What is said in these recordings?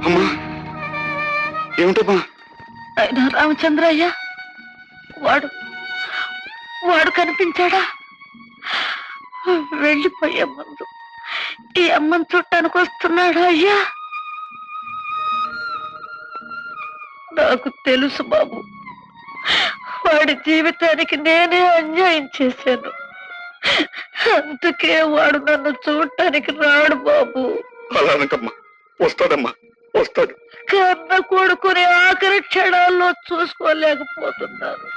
అమ్మా ఏమిటమ్మా? అయినా రామచంద్రయ్య వాడు వాడు కనిపించాడా? వెళ్ళిపోయే ముందు ఈ అమ్మని చుట్టానికి వస్తున్నాడా? అయ్యా నాకు తెలుసు బాబు, వాడి జీవితానికి నేనే అన్యాయం చేశాను. అందుకే వాడు నన్ను చూడటానికి రాడు బాబు. అలానకమ్మా, వస్తాడమ్మా, వస్తాడు. కన్న కొడుకుని ఆఖరి క్షణాల్లో చూసుకోలేకపోతున్నాను.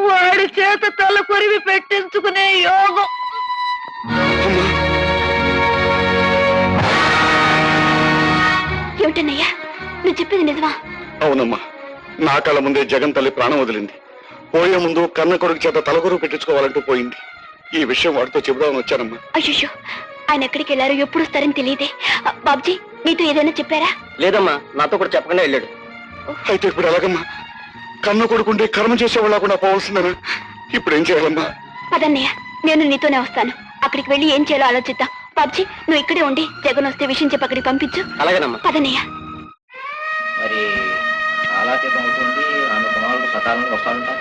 వాడి చేత తల కొరివి పెట్టించుకునే యోగం. ఏమిటన్నయ్యా నువ్వు చెప్పింది నిజమా? అవునమ్మా, నా కళ్ళ ముందే జగన్ తల్లి ప్రాణం వదిలింది. పోయే ముందు కన్న కొడుకు చేత తలకొరువు పెట్టించుకోవాలంటూ పోయింది. ఈ విషయం వాడితో చెబుదామని వచ్చానమ్మా. అయ్యో, ఆయన ఎక్కడికి వెళ్ళారో ఎప్పుడు వస్తారని తెలియదే. బాబుజీ మీతో ఏదైనా చెప్పారా? లేదమ్మా, నాతో కూడా చెప్పకుండా వెళ్ళాడు. అయితే ఇప్పుడు ఎలాగమ్మా? కన్న కొడుకుంటే కర్మ చేసేవాళ్ళ కూడా పోవాల్సిందేనా? ఇప్పుడు ఏం చేయాలమ్మా? పదన్నయ్య, నేను నీతోనే వస్తాను. అక్కడికి వెళ్ళి ఏం చేయాలో ఆలోచిద్దాం. బాబుజీ నువ్వు ఇక్కడే ఉండి జగన్ వస్తే విషయం చెప్పి అక్కడికి పంపించు. అలాగేనమ్మా. పదన్నయ్య. మరి చాలా చేతం అవుతుంది, ఆమె కొనాలకు సకాలంలో వస్తానంటా.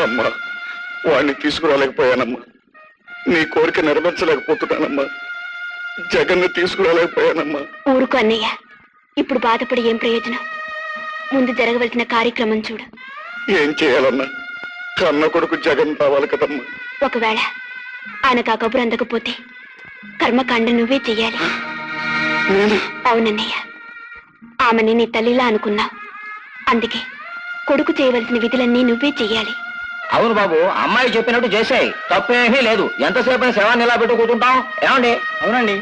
అమ్మా, వాడిని తీసుకురాలేకపోయానమ్మా. నీ కోరిక నెరవేర్చలేకపోతున్నానమ్మా. జగన్ని తీసుకురాలేకపోయానమ్మా. ఊరుకో అన్నయ్య, ఇప్పుడు బాధపడి ఏం ప్రయోజనం? ముందు జరగవలసిన కార్యక్రమం చూడు. ఏం చేయాలన్నా? కన్న కొడుకు జగన్ రావాలి కదమ్మా. ఒకవేళ ఆయనకు ఆ కబురు అందకపోతే కర్మకాండ నువ్వే చెయ్యాలి. అవునన్నయ్య, ఆమెని నీ తల్లిలా అనుకున్నావు. అందుకే కొడుకు చేయవలసిన విధులన్నీ నువ్వే చెయ్యాలి. అవును బాబు, అమ్మాయి చెప్పినట్టు చేసాయి, తప్పేమీ లేదు. ఎంతసేపు శవాన్ని ఎలా పెట్టు కూర్చుంటాం? ఏమండి? అవునండి.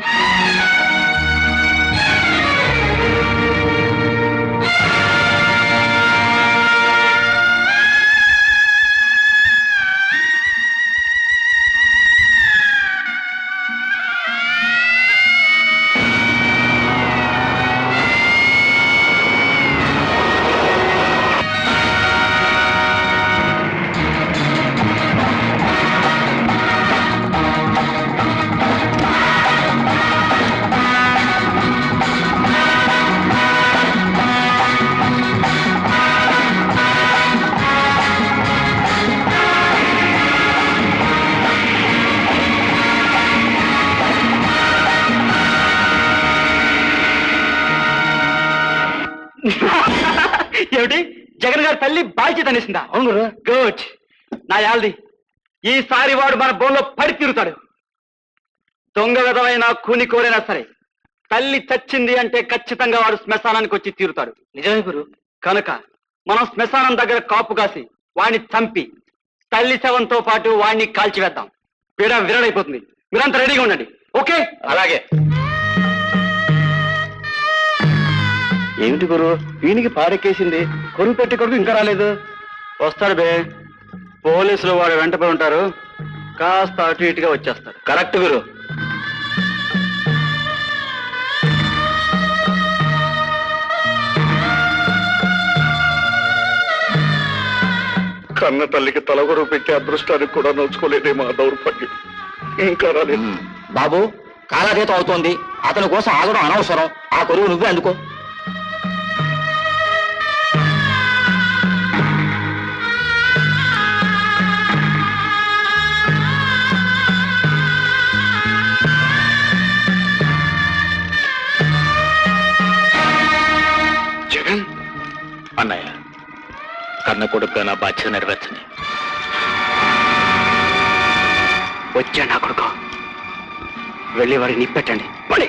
ఏమిటి, జగన్ గారి తల్లి బాధ్యత అనేసిందా? అవును గుడ్. నా యాల్ది, ఈసారి వాడు మన బోన్లో పడి తీరుతాడు. దొంగ విధమైన కూని కోరైనా సరే తల్లి చచ్చింది అంటే ఖచ్చితంగా వాడు శ్మశానానికి వచ్చి తీరుతాడు. నిజమే గురు. కనుక మనం శ్మశానం దగ్గర కాపు కాసి వాణ్ణి చంపి తల్లి శవంతో పాటు వాణ్ణి కాల్చివేద్దాం. విరడైపోతుంది. మీరంతా రెడీగా ఉండండి. ఓకే? అలాగే. ఏమిటి గురు, వీనికి పారెక్కేసింది, కొరువు పెట్టి కొడుకు ఇంకా రాలేదు. వస్తాడు బే, పోలీసులు వాడు వెంటపడి ఉంటారు, కాస్త అటు ఇటుగా వచ్చేస్తాడు. కరెక్ట్ గురు. కన్న తల్లికి తలగొరువు పెట్టే అదృష్టానికి కూడా నోచుకోలేదే మా దౌర్భాగ్యం. ఇంకా రాలేదు. బాబు, కాలాతీతం అవుతోంది, అతని కోసం ఆగడం అనవసరం. ఆ కొరువు నువ్వే అందుకో. జగన్ అన్నయ్య, కన్న కొడుకుగా నా బాధ్యత నెరవేర్చని. వచ్చా నా కొడుకు, వెళ్ళి వాడిని నిప్పెట్టండి. పడి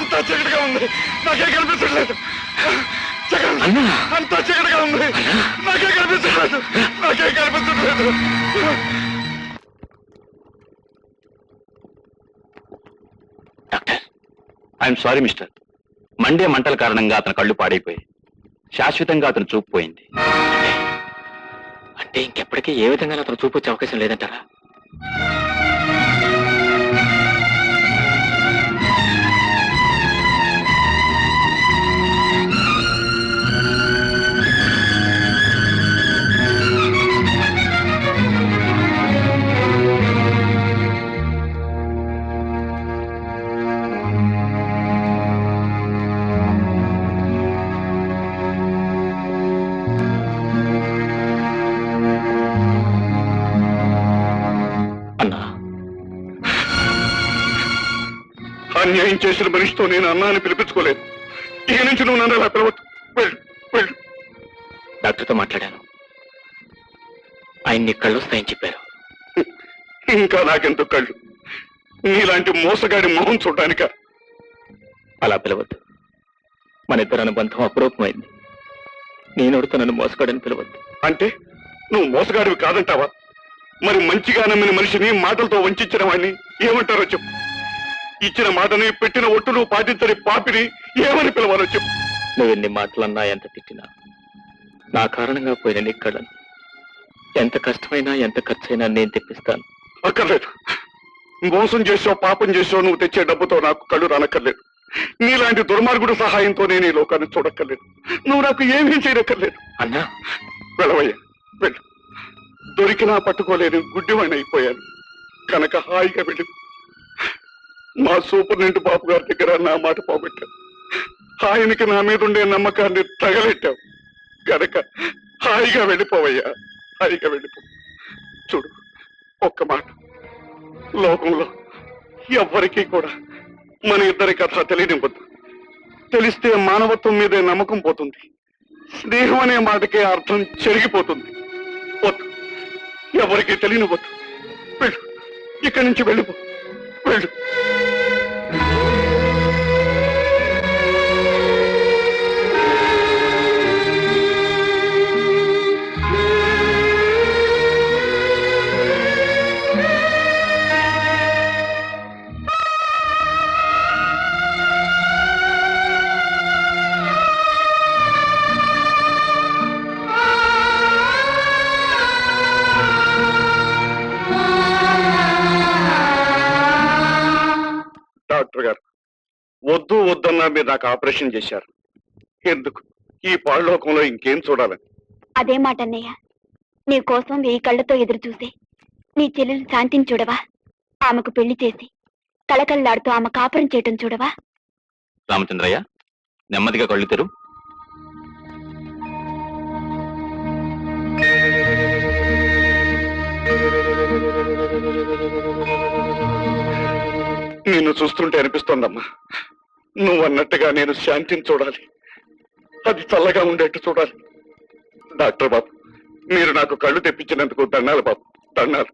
అంతా చీకటిగా ఉంది, నాకే కనిపించట్లేదు. జగన్, అంతా చీకటిగా ఉంది, నాకే కనిపించట్లేదు, నాకే కనిపించట్లేదు. Doctor, I'm sorry mister. Monday మంటల కారణంగా అతని కళ్ళు పాడైపోయి శాశ్వతంగా అతను చూపు పోయింది. అంటే ఇంకెప్పటికీ ఏ విధంగా అతను చూపు వచ్చే అవకాశం లేదంటారా? అన్నా, అన్యాయం చేసిన మనిషితో నేను అన్నాన్ని పిలిపించుకోలేదు. ఇక నుంచి నువ్వు నన్ను అలా పిలవద్దు. వెళ్ళు, వెళ్ళు. డాక్టర్తో మాట్లాడాను. ఆయన నీ కళ్ళు వస్తాయని చెప్పారు. ఇంకా నాకెందుకు కళ్ళు? నీలాంటి మోసగాడి మొహం చూడడానిక? అలా పిలవద్దు. మన ఇద్దరు అనుబంధం అపురూపమైంది. నేనొడుతూ నన్ను మోసగాడని పిలవద్దు. అంటే నువ్వు మోసగాడివి కాదంటావా? మరి మంచిగా నమ్మిన మనిషిని మాటలతో వంచిన వాడిని ఏమంటారో చెప్పు. ఇచ్చిన మాటని పెట్టిన ఒట్టును పాటించని పాపిని ఏమని పిలవాలో చెప్పు. నువ్వు ఎన్ని మాటలన్నా, ఎంత తిట్టినా, నా కారణంగా పోయిన నీ కళ్ళను ఎంత కష్టమైనా ఎంత ఖర్చైనా నేను తెప్పిస్తాను. అక్కర్లేదు. మోసం చేసావు, పాపం చేసావు, నువ్వు తెచ్చే డబ్బుతో నాకు కళ్ళు రానక్కర్లేదు. నీలాంటి దుర్మార్గుడు సహాయంతో నేను ఈ లోకాన్ని చూడక్కర్లేదు. నువ్వు నాకు ఏమీ చేయనక్కర్లేదు. అన్నా, వెళ్ళవయ్యా, వెళ్ళు. దొరికినా పట్టుకోలేని గుడ్డివాణ్ణి అయిపోయాను కనుక హాయిగా వెళ్ళి మా సూపరింటెండెంట్ బాబు గారి దగ్గర నా మాట పోగొట్టావు. ఆయనకి నా మీద ఉండే నమ్మకాన్ని తగలెట్టావు కనుక హాయిగా వెళ్ళిపోవయ్యా, హాయిగా వెళ్ళిపో. చూడు, ఒక్క మాట, లోకంలో ఎవ్వరికీ కూడా మన ఇద్దరి కథ తెలియనివ్వద్దు. తెలిస్తే మానవత్వం మీదే నమ్మకం పోతుంది. స్నేహం అనే మాటకే అర్థం చెరిగిపోతుంది. వద్దు, ఎవరికి తెలియనివ్వద్దు. వెళ్ళు, ఇక్కడి నుంచి వెళ్ళిపో, వెళ్ళు. డాక్టర్ గారు, వద్దు వద్దన్నా మీరు నాకు ఆపరేషన్ చేశారు. ఎందుకు? ఈ పాళ్ళలోకంలో ఇంకేం చూడాలని? అదే మాట అన్నయ్య. నీ కోసం 1000 కళ్ళతో ఎదురు చూసి నీ చెల్లెలు శాంతిని చూడవా? ఆమెకు పెళ్లి చేసి కళకళలాడుతూ ఆమె కాపురం చేయటం చూడవా? రామచంద్రయ్య, నెమ్మదిగా కళ్ళు తెరు. నిన్ను చూస్తుంటే అనిపిస్తోందమ్మా, నువ్వు అన్నట్టుగా నేను శాంతిని చూడాలి, అది చల్లగా ఉండేట్టు చూడాలి. డాక్టర్ బాబు, మీరు నాకు కళ్ళు తెప్పించినందుకు దండాలు బాబు, దండాలు.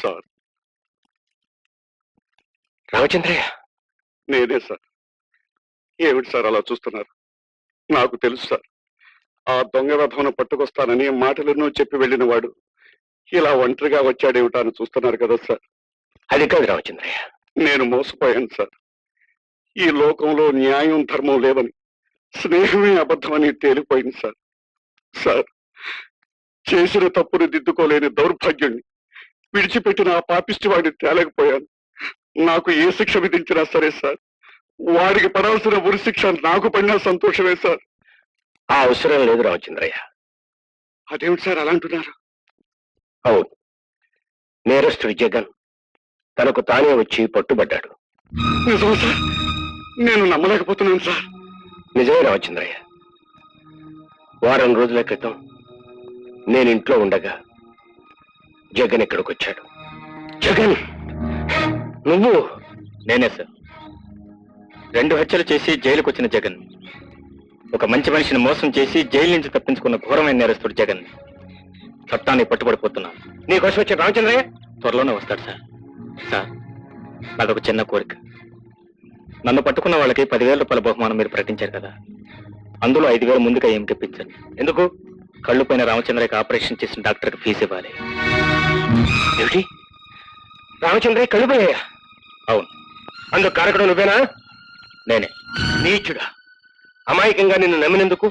సార్, రామచంద్రయ్య, నేనే సార్. ఏమిటి సార్ అలా చూస్తున్నారు? నాకు తెలుసు సార్, ఆ దొంగ రథమును పట్టుకొస్తానని మాటలను చెప్పి వెళ్ళిన వాడు ఇలా ఒంటరిగా వచ్చాడేమిటా అని చూస్తున్నారు కదా సార్. అది కాదు రామచంద్రయ్య, నేను మోసపోయాను సార్. ఈ లోకంలో న్యాయం ధర్మం లేవని, స్నేహమే అబద్ధమని తేలిపోయింది సార్. సార్, చేసిన తప్పుని దిద్దుకోలేని దౌర్భాగ్యుణ్ణి విడిచిపెట్టిన ఆ పాపిష్టి వాడిని తేలేకపోయాను. నాకు ఏ శిక్ష విధించినా సరే సార్, వాడికి పడాల్సిన ఉరి శిక్ష నాకు పడినా సంతోషమే సార్. ఆ అవసరం లేదు రామచంద్రయ్య. అదేమిటి సార్ అలా అంటున్నారు? అవును, నేరస్తుడి జగన్ తనకు తానే వచ్చి పట్టుబడ్డాడు. నిజమా సార్? నేను నమ్మలేకపోతున్నాను సార్. నిజమే రామచంద్రయ్య. వారం రోజుల క్రితం నేను ఇంట్లో ఉండగా జగన్ ఇక్కడికి వచ్చాడు. జగన్, నువ్వు? నేనే సార్. 2 హత్యలు చేసి జైలుకు వచ్చిన జగన్, ఒక మంచి మనిషిని మోసం చేసి జైలు నుంచి తప్పించుకున్న ఘోరమైన నేరస్తుడు జగన్. చట్టాన్ని పట్టుబడిపోతున్నాను. నీకోసం వచ్చిన రామచంద్రయ్య త్వరలోనే వస్తాడు సార్. సార్, నాదొక చిన్న కోరిక. నన్ను పట్టుకున్న వాళ్ళకి 10,000 రూపాయల బహుమానం మీరు ప్రకటించారు కదా, అందులో 5,000 ముందుగా ఏం తెప్పించాను. ఎందుకు? కళ్ళు పైన రామచంద్రయ్యకి ఆపరేషన్ చేసిన డాక్టర్కి ఫీజు ఇవ్వాలి. ఏమిటి? రామచంద్రయ్య కళ్ళు పోయాయా? అవును, అందుకు కారకుడు నువ్వేనా? నేనే. నీచుడా, అమాయకంగా నిన్ను నమ్మినందుకు,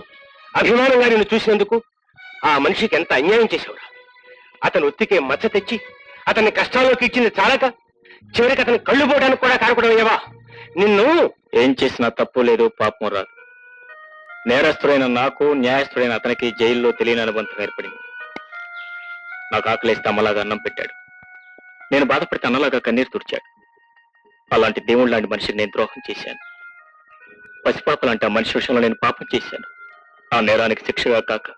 అభిమానంగా నిన్ను చూసినందుకు ఆ మనిషికి ఎంత అన్యాయం చేశావురా. అతను ఒత్తికే మచ్చ తెచ్చి అతన్ని కష్టాల్లోకి ఇచ్చింది చాలక చివరికి అతని కళ్ళు పోవడానికి కూడా కారకుడు అయ్యావా? నిన్ను ఏం చేసినా తప్పు లేదు, పాపం రాదు. నేరస్తుడైన నాకు, న్యాయస్తుడైన అతనికి జైల్లో తెలియని అనుబంధం ఏర్పడింది. నాకు ఆకలేస్తే అమ్మలాగా అన్నం పెట్టాడు, నేను బాధపడితే అన్నలాగా కన్నీరు తుడిచాడు. అలాంటి దేవుడు లాంటి మనిషిని నేను ద్రోహం చేశాను. పసిపాప లాంటి ఆ మనిషి విషయంలో నేను పాపం చేశాను. ఆ నేరానికి శిక్షగా కాక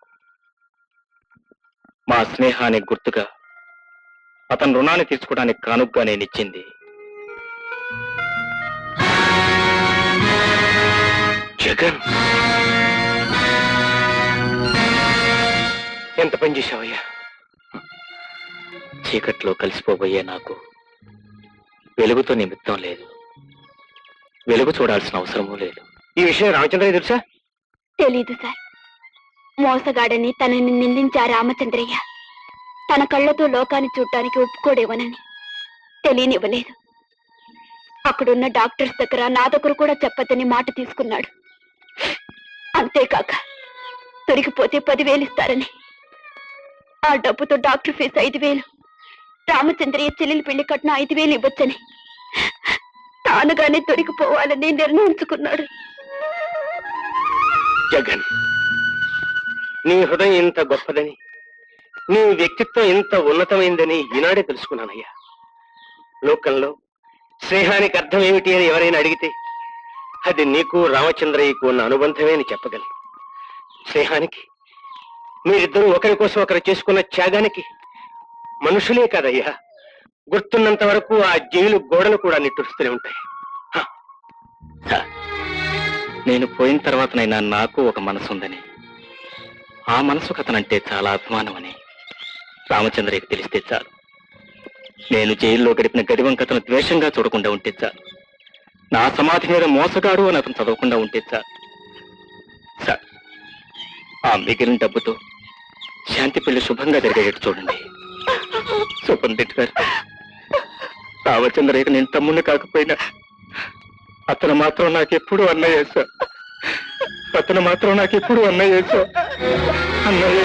మా స్నేహానికి గుర్తుగా అతని రుణాన్ని తీర్చుకోవడానికి కానుగ్గా నేను ఇచ్చింది జగన్. ఎంత పని చేశావయ్యా? చీకట్లో కలిసిపోబోయే నాకు వెలుగుతో నిమిత్తం లేదు, వెలుగు చూడాల్సిన అవసరమూ లేదు. ఈ విషయం రామచంద్రయ్య తెలుసా? తెలీదు సార్. మోసగాడని తనని నిందించా రామచంద్రయ్య. తన కళ్ళతో లోకాన్ని చూడటానికి ఒప్పుకోడేమోనని తెలియనివ్వలేదు. అక్కడున్న డాక్టర్స్ దగ్గర నా దగ్గర కూడా చెప్పద్దని మాట తీసుకున్నాడు. అంతేకాక దొరికిపోతే 10,000 ఇస్తారని, ఆ డబ్బుతో డాక్టర్ ఫీజు 5,000, రామచంద్రయ్య చెల్లెలి పెళ్లి కట్టిన 5,000 ఇవ్వచ్చని తానుగానే దొరికిపోవాలని నిర్ణయించుకున్నాడు. జగన్, నీ హృదయం ఇంత గొప్పదని, నీ వ్యక్తిత్వం ఇంత ఉన్నతమైందని ఈనాడే తెలుసుకున్నానయ్యా. లోకంలో స్నేహానికి అర్థం ఏమిటి అని ఎవరైనా అడిగితే అది నీకు రామచంద్రయ్యకు ఉన్న అనుబంధమే అని చెప్పగలను. స్నేహానికి, మీరిద్దరూ ఒకరి కోసం ఒకరు చేసుకున్న త్యాగానికి మనుషులే కాదయ్యా, గుర్తున్నంత వరకు ఆ జైలు గోడలు కూడా నిట్టూరుస్తూనే ఉంటాయి. సార్, నేను పోయిన తర్వాతనైనా నాకు ఒక మనసు ఉందని, ఆ మనసుకు అతనంటే చాలా అభిమానం అని రామచంద్రయ్యకి తెలిస్తే చాలు. నేను జైల్లో గడిపిన గడివంక అతను ద్వేషంగా చూడకుండా ఉంటే చాలు. నా సమాధి మీద మోసగాడు అని అతను చదవకుండా ఉంటే చాలు. సార్, ఆ మిగిలిన డబ్బుతో శాంతి పెళ్లి శుభంగా జరిగేటట్టు చూడండి. సుపండిట్ గారు, రామచంద్రయ్యకి నేను తమ్ముడిని కాకపోయినా అతను మాత్రం నాకెప్పుడు అన్నయ్య సార్. అతను మాత్రం నాకెప్పుడు అన్నయ్య సార్. అన్నయ్య.